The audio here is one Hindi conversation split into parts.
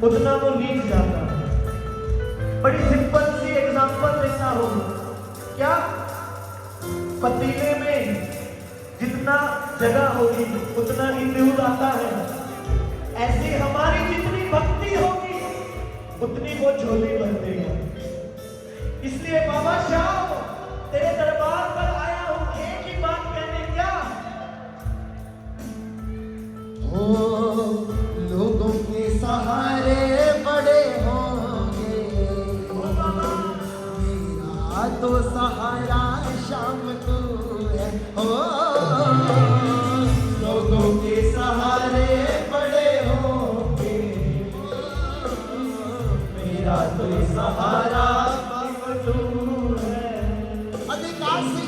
उतना वो नीच जाता है। बड़ी सिंपल सी एग्जांपल देता हूं, क्या पतीले में जितना जगह होगी उतना ही दूध आता है, ऐसी हमारी जितनी भक्ति होगी उतनी वो झोली भर देगा। इसलिए बाबा श्याम तेरे दरबार पर आया हूं एक ही बात कहने, क्या हो लोगों के सहारे बड़े होंगे, मेरा तो सहारा श्याम तू है। हो लोगों के सहारे बड़े होंगे, मेरा तो सहारा तू है। अधिकार से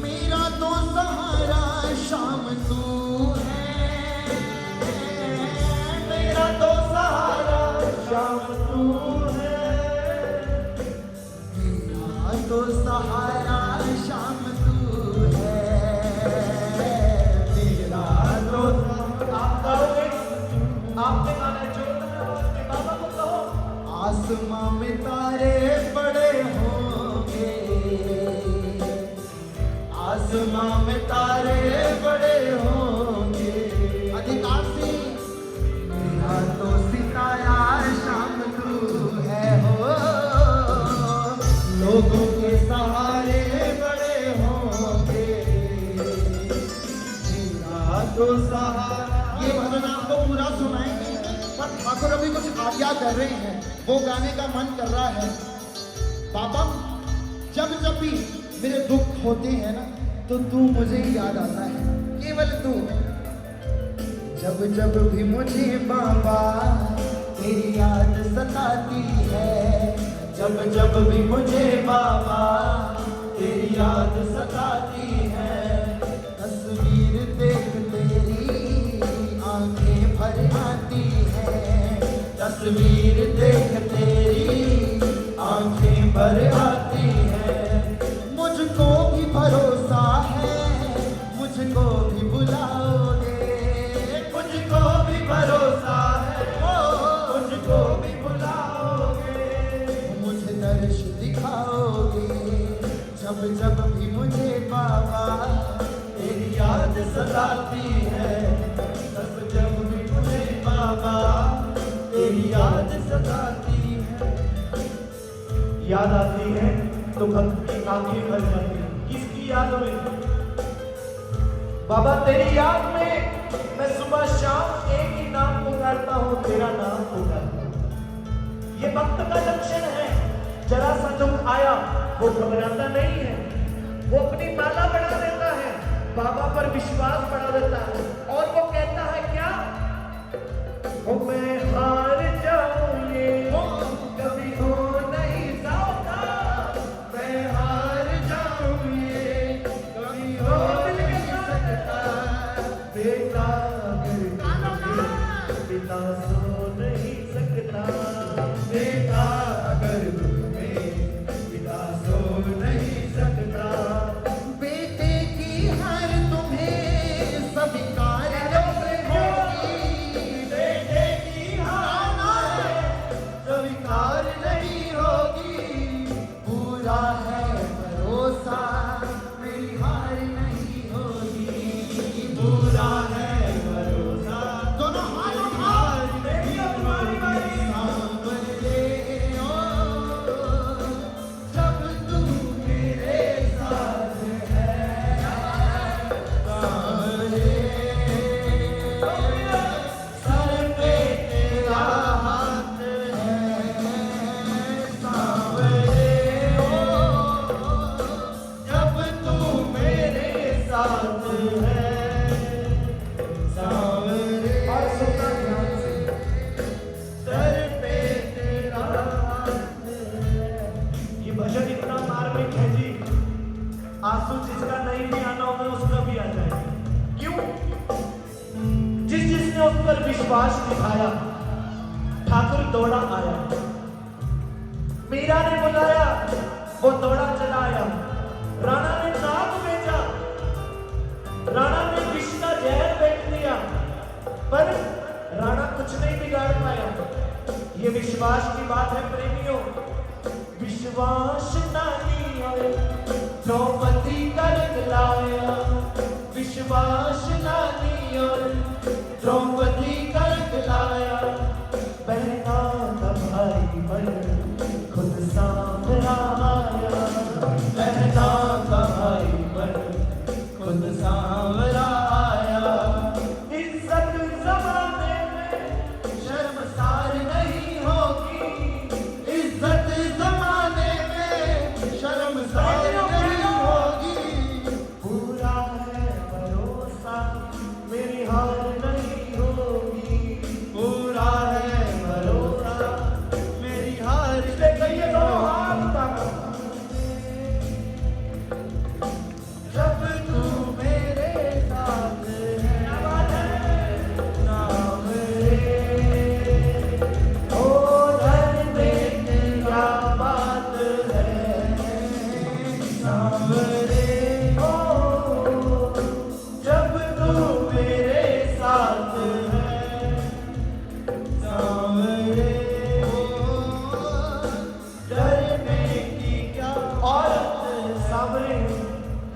मेरा तो सहारा श्याम तू है, मेरा तो सहारा श्याम तू है, मेरा तो सहारा श्याम तू है, मेरा तो। आप कहोगे, आपने गाना जोड़ना है अपने बाबा को कहो। आसमां में तारे बड़े होंगे, आसमां में तारे बड़े होंगे, अधिकार से मेरा तो सितारा शाम तू है। हो लोगों के सहारे बड़े होंगे, मेरा तो सहारा। ये भजन आपको पूरा सुनाएंगे, पर ठाकुर अभी कुछ आज्ञा कर रहे हैं, वो गाने का मन कर रहा है। बाबा जब जब भी मेरे दुख होते हैं ना, तो तू मुझे ही याद आता है, केवल तू। जब जब भी मुझे बाबा तेरी याद सताती है, जब जब भी मुझे बाबा तेरी याद सताती है, तस्वीर देख तेरी आंखें भर आती है, तस्वीर देख तेरी आंखें भर आती है। मुझको भी भरोसा है, मुझको भी बुलाओगे, मुझको भी भरोसा है, ओ मुझको भी बुलाओगे, मुझे दर्श दिखाओगे, जब जब भी मुझे बाबा तेरी याद सताती है, जब जब भी मुझे बाबा तेरी याद सताती है। याद आती है तो भक्त की आंखें भर जाती हैं। किसकी याद में? बाबा तेरी याद में मैं सुबह शाम एक ही नाम पुकारता हूं, तेरा नाम पुकारता हूं। ये भक्त का लक्षण है। जरा सा दुख आया वो घबराता नहीं है, वो अपनी माला बढ़ा देता है, बाबा पर विश्वास बढ़ा देता है और वो कहता है क्या, वो मैं हार जाऊं ये कभी हो नहीं सकता, मैं हार जाऊं ये कभी हो नहीं सकता, बेटा अगर पिता सो नहीं सकता, बेटा अगर में पिता सो नहीं सकता। बेटे की हर तुम्हें स्वीकार होगी, बेटे की हार स्वीकार नहीं होगी, पूरा है भरोसा मेरी हार नहीं होगी, पूरा है भरोसा। दोनों हाथ उठा मेरी तुम्हारी बारी सांभले ओ, जब तू मेरे साथ है सांभले, सर पे तेरा हाथ है सांभले ओ, जब तू मेरे साथ है सांभले। और सुनना ध्यान से, सर पे तेरा हाथ है। ये भजन इतना मार्मिक है जी, आंसू जिसका नहीं भी आना होगा उसका भी आ जाएगा। क्यों? जिसने उस पर विश्वास दिखाया, ठाकुर दौड़ा आया, मीरा ने बुलाया, वो दौड़ा चला आया, राणा ने नाग भेजा, राणा ने विष का जहर फेंक दिया, पर राणा कुछ नहीं बिगाड़ पाया। विश्वास की बात है प्रेमियों, विश्वास नानी आए द्रौपदी का रंग लाया, विश्वास नानी आए द्रौपदी का रंग लाया, बहना का भाई बन खुद सांवरा आया, बहना का भाई बन खुद सांवरा आया। इज्जत जमाने में शर्मसार नहीं होगी, इज्जत जमाने में शर्मसार नहीं होगी, पूरा है भरोसा मेरी हार नहीं होगी, पूरा है भरोसा मेरी हार से कहिए दोनों हाथ उठाकर। जब तू मेरे साथ है, आवाज है सावरे, ओ धन में क्या बात है सावरे, ओ जब तू मेरे साथ है सावरे, डरने की क्या औरत सावरे,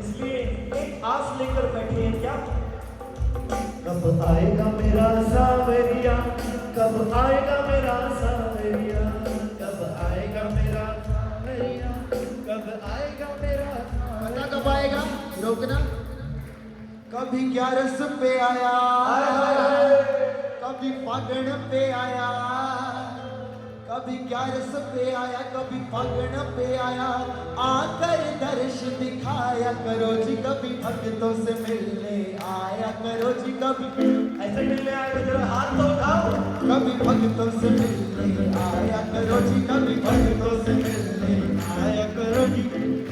इसलिए एक आस लेकर बैठे हैं क्या, कब आएगा मेरा सावरिया, कब आएगा मेरा सावरिया, कब आएगा मेरा सावरिया, कब आएगा मेरा पता कब आएगा? रोकना। कभी ग्यारस पे आया, कभी फागण पे आया, कभी ग्यारस पे आया, कभी फागण पे आया, आकर दर्श दिखाया करो जी, कभी भक्तों से मिलने आया करो जी, कभी ऐसे मिलने आए तो जरा हाथ तो उठाओ, कभी भक्तों से मिलने आया करो जी, कभी भक्तों से मिलने आया करो जी,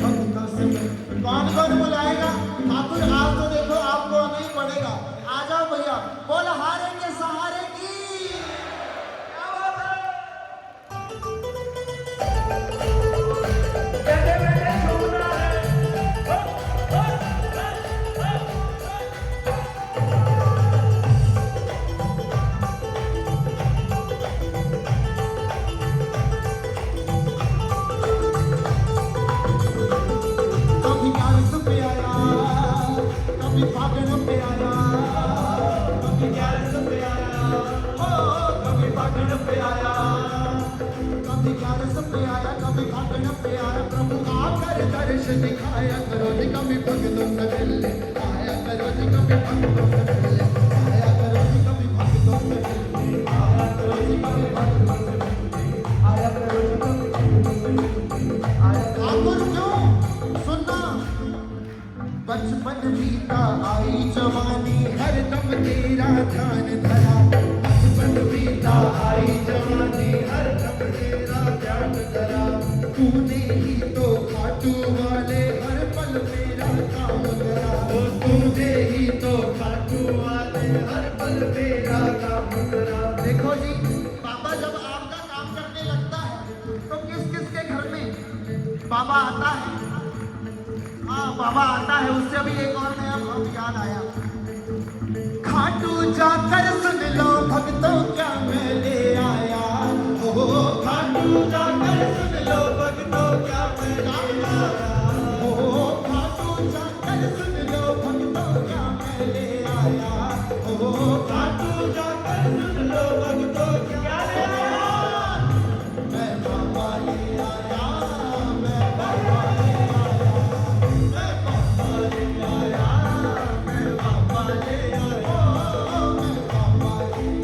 भक्तों से मिलने। कौन कौन बुलाएगा? ठाकुर आज तो देखो आपको नहीं पड़ेगा, आ जाओ भैया, बोल हारेंगे सहारे की। क्या बात है? बैठे बैठे झूमना है, हो, हो, हो, हो। कभी ग्यारस पे आया, कभी फागण पे आया, कभी ग्यारस पे आया, ओ कभी फागण पे आया, कभी ग्यारस पे आया, कभी फागण पे आया, प्रभु आकर दर्श दिखाया करो जी, कभी भक्तों से मिलने आया करो जी, कभी भक्तों से मिलने आया करो जी, कभी भक्तों से मिलने आया करो जी, कभी भक्तों से मिलने आया करो जी, कभी भक्तों से मिलने आया। ठाकुर क्यों? सुनना, बचपन बीता आई जवानी, हरदम तेरा ध्यान धरा, बचपन बीता आई जवानी, हरदम तेरा ध्यान धरा, तूने ही तो खाटू वाले हर पल मेरा काम करा, ओ तूने ही तो खाटू वाले हर पल मेरा काम करा। देखो जी, बाबा जब आपका काम करने लगता है तो किस किस के घर में बाबा आता है? हाँ, बाबा आता है। उससे भी एक और नया भाव याद आया, खाटू जाकर सुन लो भक्तों क्या मैं ले आया, ओ खाटू जाकर सुन लो भक्तों क्या मैं ले आया, ओ खाटू जाकर सुन लो भक्तों क्या मैं ले आया, ओ खाटू जाकर सुन लो भक्तों क्या ले आया, मैं बाबा ले आया, मैं बाबा ले आया, मैं बाबा ले आया, मैं बाबा ले आया, मैं बाबा ले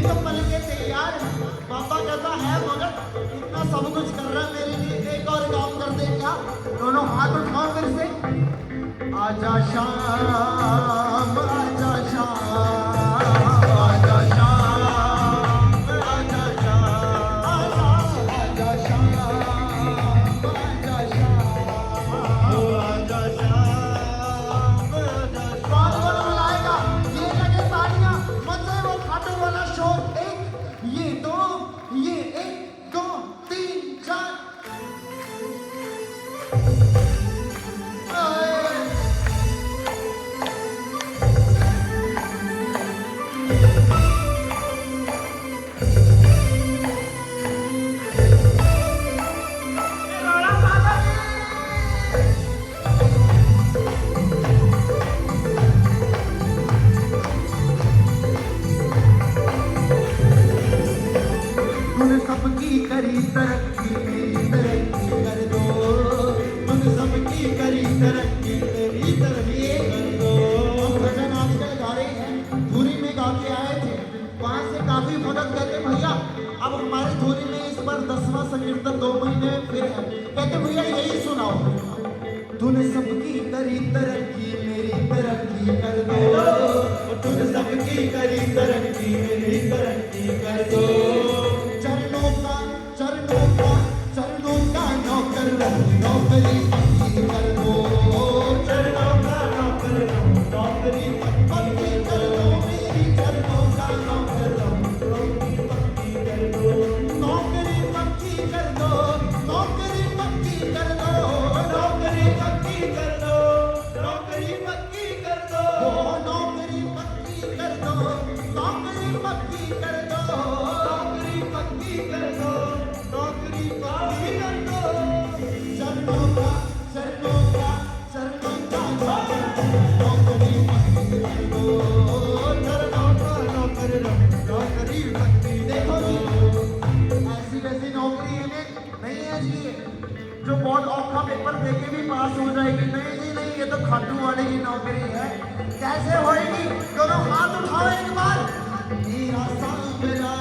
तो पल के तैयार है। बाबा कहता है मगर इतना सब कुछ कर रहा है मेरे लिए, एक और काम कर दे क्या? दोनों हाथ उठाओ फिर से। आजा शाम, आजा शाम, आजा शाम, आजा शाम, आजा शाम, आजा शाम, आजा शाम। कौन कौन बुलाएगा? ये लगे तालियां, मचे वो खाटू वाला शोर। एक, ये दो, ये 1 2 3 4। तूने सबकी करी तरक्की, मेरी तरक्की कर दो। तूने सबकी करी तरक्की, मेरी तरक्की कर दो। हम भजन आजकल गा रहे हैं, धुरी में गा के आए थे, वहां से काफी मदद कहते भैया अब हमारी धुरी में इस बार 10वां संकीर्तन 2 महीने में फिर है। कहते भैया यही सुनाओ। तूने सबकी करी तरक्की, मेरी तरक्की कर दो। तूने सबकी करी तरक्की, मेरी तरक्की कर दो। चरणों का नौकर नौकरी पक्की कर दो। चरणों का नौकर नौकरी पक्की कर दो। मेरी चरणों का नौकर नौकरी पक्की कर दो। नौकरी पक्की कर दो, नौकरी पक्की कर दो, नौकरी पक्की कर दो, नौकरी पक्की कर दो, नौकरी पक्की कर दो, नौकरी पक्की कर दो, नौकरी पक्की कर दो, नौकरी पक्की कर दो। चरणों का नौकरी पक्की कर दो। चरणों का नौकरी पक्की। देखो जी, ऐसी वैसी नौकरी नहीं है जी जो बहुत औखा पेपर देके भी पास हो जाएगी। नहीं जी नहीं, ये तो खाटू वाले की नौकरी है। कैसे होएगी? दोनों हाथ उठाओ एक बार। मेरा सांवरा,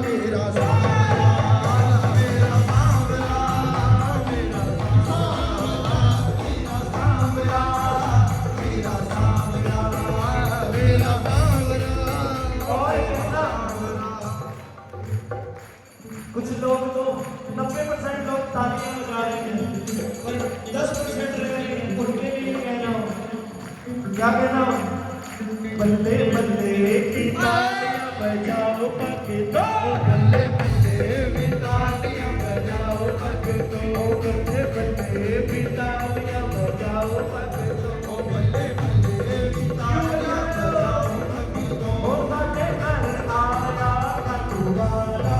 मेरा सांवरा, मेरा सांवरा, मेरा सांवरा, मेरा सांवरा, मेरा सांवरा, मेरा सांवरा। और कहना, कुछ लोग तो 90% लोग तालियां बजा रहे हैं, पर 10% रह गए हैं। उनके लिए कहना हो, क्या कहना हो? बल्ले बल्ले की तालियां बजाओ भक्तो, बल्ले बल्ले की तालियां बजाओ भक्तो, बल्ले बल्ले की तालियां बजाओ भक्तो, बल्ले बल्ले की तालियां बजाओ भक्तो। ओ साथे घर आया खाटू वाला,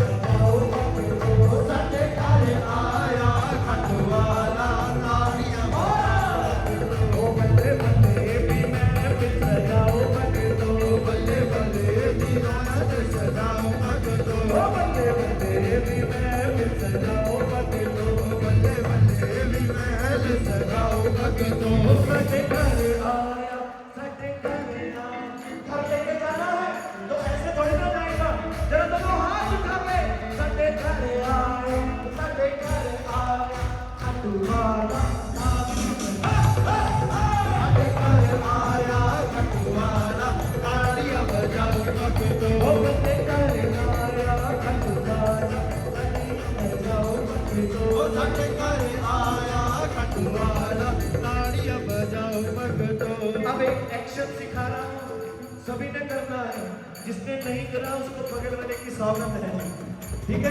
बजाओ भक्तो, साथे घर आया खाटू वाला, तालियां बजाओ बल्ले बल्ले भी मैं फिर सजाओ भक्तो, बल्ले बल्ले भी मैं फिर सजाओ भक्तो, बल्ले बल्ले भी मैं फिर सजाओ भक्तो, बल्ले बल्ले भी मैं फिर सजाओ भक्तो। साथे घर आया, साथे घर आया। घर लेके जाना है तो ऐसे थोड़ी ना जाएगा, जरा दोनों हाथ उठा के साथे घर आया, साथे घर आया खाटू वाला, साथे घर आया खाटू वाला, तालियां बजाओ भक्तो, बल्ले घर आया खाटू वाला, तालियां बजाओ भक्तो, साथे घर आया खाटू वाला, तालियां बजाओ भक्तो। अब एक एक्शन सिखा रहा हूँ, सभी ने करना है। जिसने नहीं करा उसको बगल वाले की सौगंध है, ठीक है?